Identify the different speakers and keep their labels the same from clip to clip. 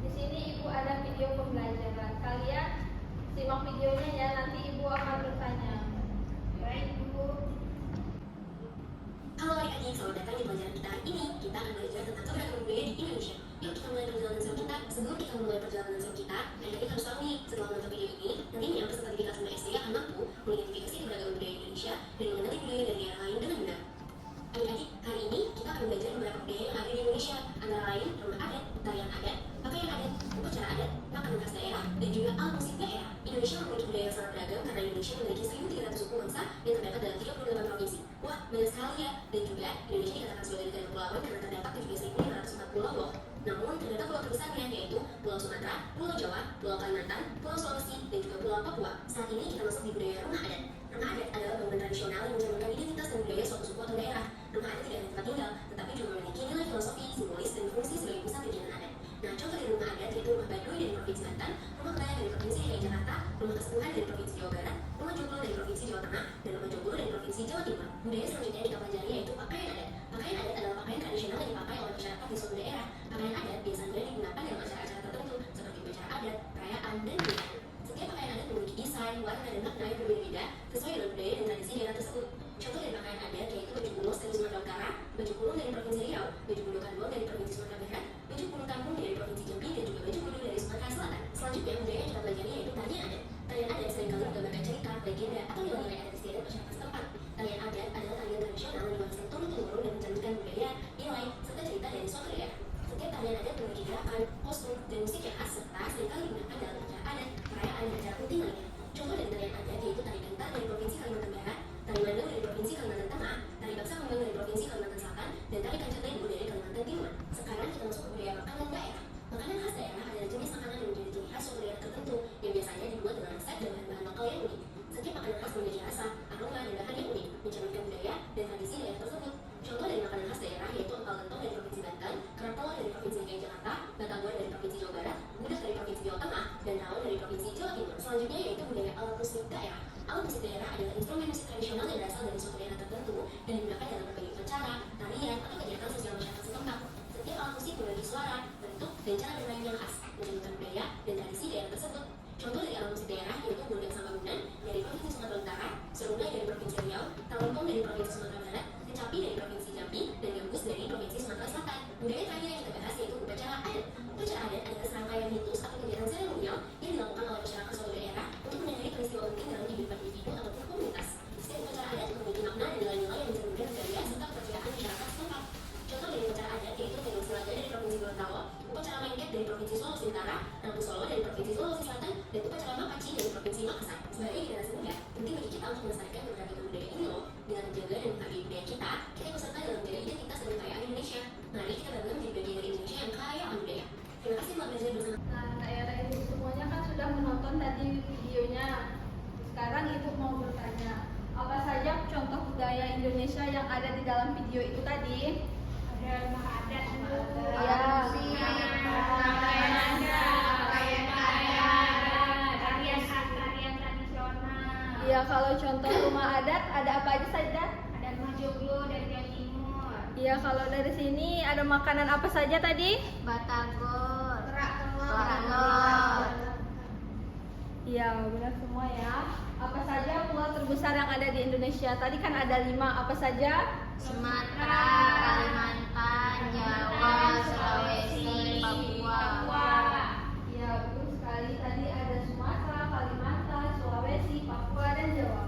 Speaker 1: Di sini Ibu ada video pembelajaran. Kalian simak videonya ya, nanti Ibu akan bertanya. Baik, Ibu.
Speaker 2: Halo adik-adik, selamat datang di pelajaran kita hari ini. Kita akan belajar tentang keberagaman budaya di Indonesia. Yuk kita mulai perjalanan seru kita. Sebelum kita mulai perjalanan seru kita, adik-adik harus tahu nih, setelah menonton video ini, nantinya peserta didik kelas 5 SD akan mampu mengidentifikasi keberagaman budaya Indonesia dan mengenali budaya dari daerah lain dengan benar. Adik-adik, hari ini kita akan belajar beberapa budaya yang ada di Indonesia, antara lain rumah adat, tarian adat, pakaian adat, upacara adat, makanan khas daerah, dan juga alat musik daerah. Indonesia memiliki budaya yang sangat beragam karena Indonesia memiliki 1.300 suku bangsa yang terdapat dalam 38 provinsi. Wah, banyak sekali ya. Dan juga Indonesia dikatakan sebagai negara kepulauan karena terdapat 17.540 pulau loh. Namun terdapat pulau terbesarnya yaitu Pulau Sumatera, Pulau Jawa, Pulau Kalimantan, Pulau Sulawesi, dan juga Pulau Papua. Saat ini kita masuk di budaya rumah adat. Rumah adat adalah bangunan tradisional yang mencerminkan identitas dan budaya suatu suku atau daerah. Rumah adat tidak hanya tempat tinggal, tetapi juga memiliki nilai filosofi, simbolis, dan fungsi sebagai pusat kegiatan adat. Nah, contoh dari rumah adat yaitu rumah Baduy dari Provinsi Banten, rumah Kelayan dari Provinsi DKI Jakarta, rumah Kesepuhan dari Provinsi Jawa Barat, rumah Joglo dari Provinsi Jawa Tengah, dan rumah Joglo dari Provinsi Jawa Timur. Budaya selanjutnya yang kita pelajari yaitu pakaian adat. Pakaian adat adalah pakaian tradisional yang dipakai oleh masyarakat di suatu daerah. Pakaian adat biasanya digunakan dalam acara-acara tertentu seperti upacara adat, perayaan, dan pernikahan. Setiap pakaian adat memiliki desain, warna, dan makna yang berbeda-beda sesuai dengan budaya dan tradisi daerah tersebut. Contoh dari pakaian adat yaitu baju kulus dari Sumatera Utara, baju kurung dari Provinsi Riau, baju bulu kandung dari Provinsi Sumatera Barat, baju kurung kampung dari Provinsi Jambi, dan juga baju kudu dari Sumatera Selatan. Selanjutnya budaya yang kita pelajari yaitu tarian adat. Tarian adat seringkali menggambarkan cerita, legenda, atau nilai-nilai adat istiadat masyarakat setempat. Tarian adat adalah tarian tradisional yang diwariskan turun-temurun dan mencerminkan budaya, nilai, serta cerita dari suatu daerah. Setiap tarian adat memiliki gerakan, kostum, dan musik yang khas serta seringkali digunakan dalam acara adat, perayaan, dan acara penting lainnya. Contoh dari tarian adat yaitu tari gentar dari Provinsi Kalimantan Barat, tari mandang dari Provinsi Kalimantan Tengah, tari baksa kembang dari Provinsi Kalimantan Selatan, dan tari kancut dari Kalimantan Timur. Sekarang kita masuk ke budaya makanan daerah. Makanan khas daerah adalah jenis makanan yang menjadi ciri khas suatu daerah tertentu yang biasanya dibuat dengan resep dan bahan-bahan lokal yang unik. Setiap makanan khas memiliki rasa, aroma, dan bahan yang unik, mencerminkan budaya dan tradisi daerah tersebut. Contoh dari makanan khas daerah yaitu empal gentong dari Provinsi Banten, kerak telur dari Provinsi DKI Jakarta, batagor dari Provinsi Jawa Barat, gudeg dari Provinsi Jawa Tengah, dan rawon dari Provinsi Jawa Timur. Selanjutnya yaitu budaya alat musik daerah. Alat musik daerah adalah instrumen musik tradisional yang berasal dari suatu daerah tertentu dan digunakan dalam berbagai upacara, tarian, atau kegiatan sosial masyarakat setempat. Setiap alat musik memiliki suara, bentuk, dan cara bermain yang khas, menunjukkan budaya dan tradisi daerah tersebut. Contoh dari alat musik daerah yaitu gunung Sambagunan dari Provinsi Sumatera Utara, serunai dari Provinsi Riau, talempong dari Provinsi Sumatera Barat, kecapi dari Provinsi Jambi, dan gambus dari Provinsi Sumatera Selatan. Budaya terakhir yang kita bahas yaitu upacara adat. Upacara adat adalah serangkaian ritus atau kegiatan seremonial yang dilakukan oleh masyarakat suatu daerah untuk menyadari peristiwa penting dalam kehidupan individu ataupun komunitas. Setiap upacara adat memiliki makna dan nilai-nilai yang mencerminkan budaya serta kepercayaan masyarakat setempat. Contoh dari upacara adat yaitu Tenggang Silaga dari Provinsi Gorontalo, upacara Lengket dari Provinsi Sulawesi Utara, Rambu Solo dari Provinsi Sulawesi Selatan, dan upacara Mapaci dari Provinsi Makassar. Sebagai generasi muda, penting bagi kita untuk melestarikan keberagaman budaya ini loh. Dengan menjaga dan menghargai budaya kita ikut serta dalam menjaga identitas dan kekayaan Indonesia. Mari kita bangga menjadi bagian dari Indonesia yang kaya akan budaya. Terima kasih telah belajar bersama.
Speaker 1: Nah, daerah Ibu semuanya kan sudah menonton tadi videonya. Sekarang Ibu mau bertanya, apa saja contoh budaya Indonesia yang ada di dalam video itu tadi?
Speaker 3: Ada rumah adat,
Speaker 1: Iya.
Speaker 3: tarian tradisional.
Speaker 1: Iya, kalau contoh rumah adat ada apa aja saja?
Speaker 3: Ada rumah joglo dari Jawa Timur.
Speaker 1: Iya, kalau dari sini ada makanan apa saja tadi?
Speaker 3: Batagor. Kerak
Speaker 1: telur. Iya, benar semua ya. Apa saja pulau terbesar yang ada di Indonesia? Tadi kan ada 5, apa saja?
Speaker 3: Sumatera, Kalimantan, Jawa, Sulawesi, Papua.
Speaker 1: Iya, betul sekali. Tadi ada Sumatera, Kalimantan, Sulawesi, Papua, dan Jawa.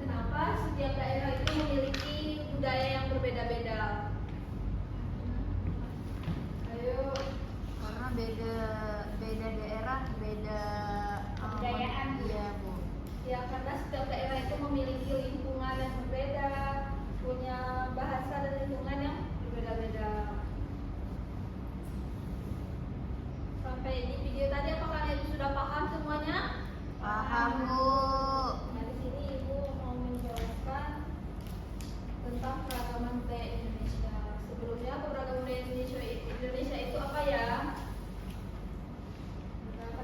Speaker 1: Kenapa setiap daerah itu memiliki budaya yang berbeda-beda? Ayo.
Speaker 4: Karena beda daerah, beda
Speaker 3: Kebudayaan.
Speaker 4: Iya, Bu.
Speaker 1: Ya, karena setiap daerah itu memiliki lingkungan yang berbeda, punya bahasa dan lingkungan yang berbeda-beda. Sampai di video tadi apa kalian sudah paham semuanya?
Speaker 4: Paham, Bu.
Speaker 1: Nah, di sini Ibu mau menjelaskan tentang keragaman budaya Indonesia. Sebelumnya keberagaman budaya Indonesia itu apa ya?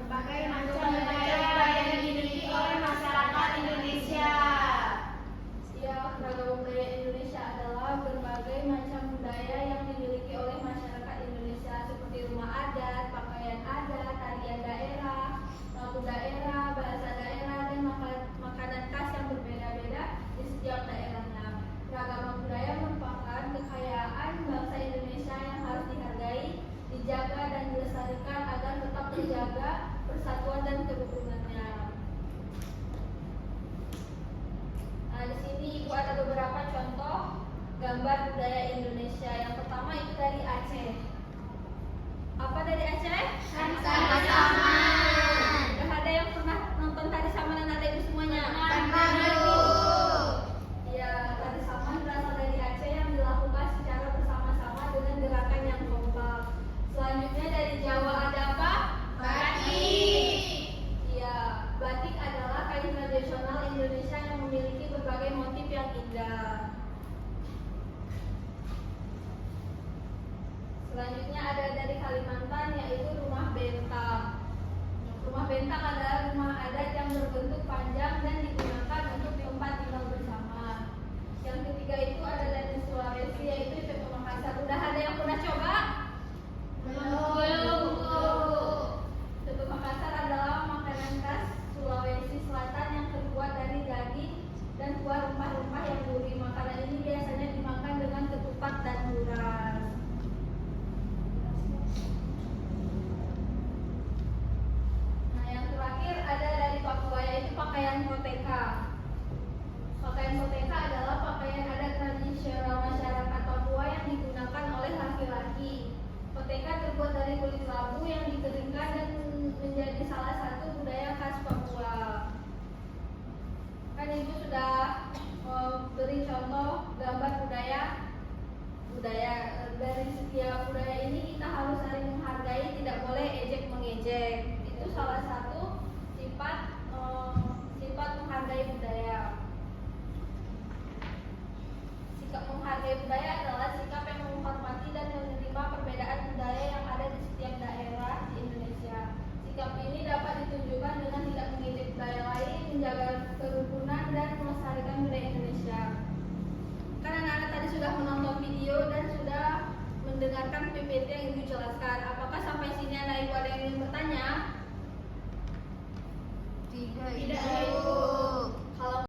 Speaker 3: Berbagai macam budaya yang dimiliki oleh masyarakat Indonesia.
Speaker 1: Ya, keragaman budaya Indonesia adalah berbagai macam budaya yang dimiliki oleh masyarakat Indonesia seperti rumah adat, pakaian adat, Ibu ada beberapa contoh gambar budaya Indonesia. Yang pertama itu dari Aceh. Apa dari Aceh?
Speaker 3: Sama-sama.
Speaker 1: Udah ada yang pernah nonton Tari Saman anak ibu semuanya?
Speaker 3: Pernah, Bu.
Speaker 1: Ya, Tari Saman berasal dari Aceh yang dilakukan secara bersama-sama dengan gerakan yang kompak. Selanjutnya dari Jawa ada apa?
Speaker 3: Batik.
Speaker 1: Ya, batik adalah kain tradisional Indonesia yang memiliki berbagai motif yang indah. Selanjutnya ada dari Kalimantan yaitu rumah bentang. Rumah bentang adalah rumah adat yang berbentuk panjang dan digunakan untuk tempat tinggal bersama. Yang ketiga itu ada dari Sulawesi yaitu Coto Makassar. Udah ada yang pernah coba?
Speaker 3: Belum, Bu.
Speaker 1: Coto Makassar adalah makanan khas Sulawesi Selatan yang terbuat dari daging dan kuah rempah-rempah yang gurih. Makanan ini biasanya dimakan dengan ketupat dan uras. Nah, yang terakhir ada dari Papua yaitu pakaian koteka. Pakaian koteka adalah pakaian adat tradisional masyarakat Papua yang digunakan oleh laki-laki. Koteka terbuat dari kulit labu yang dikeringkan dan menjadi salah satu budaya khas Papua. Kan Ibu sudah beri contoh gambar budaya. Dari setiap budaya ini kita harus saling menghargai, tidak boleh ejek mengejek. Itu salah satu sifat menghargai budaya. Sikap menghargai budaya adalah sikap yang menghormati dan menerima perbedaan budaya yang ada di setiap daerah di Indonesia. Sikap ini dapat ditunjukkan dengan tidak mengejek budaya lain, menjaga kerukunan dan melestarikan budaya Indonesia. Kan anak-anak tadi sudah menonton video dan sudah mendengarkan PPT yang Ibu jelaskan. Apakah sampai sini anak Ibu ada yang ingin bertanya?
Speaker 4: Tidak,
Speaker 3: Tidak,
Speaker 4: Ibu.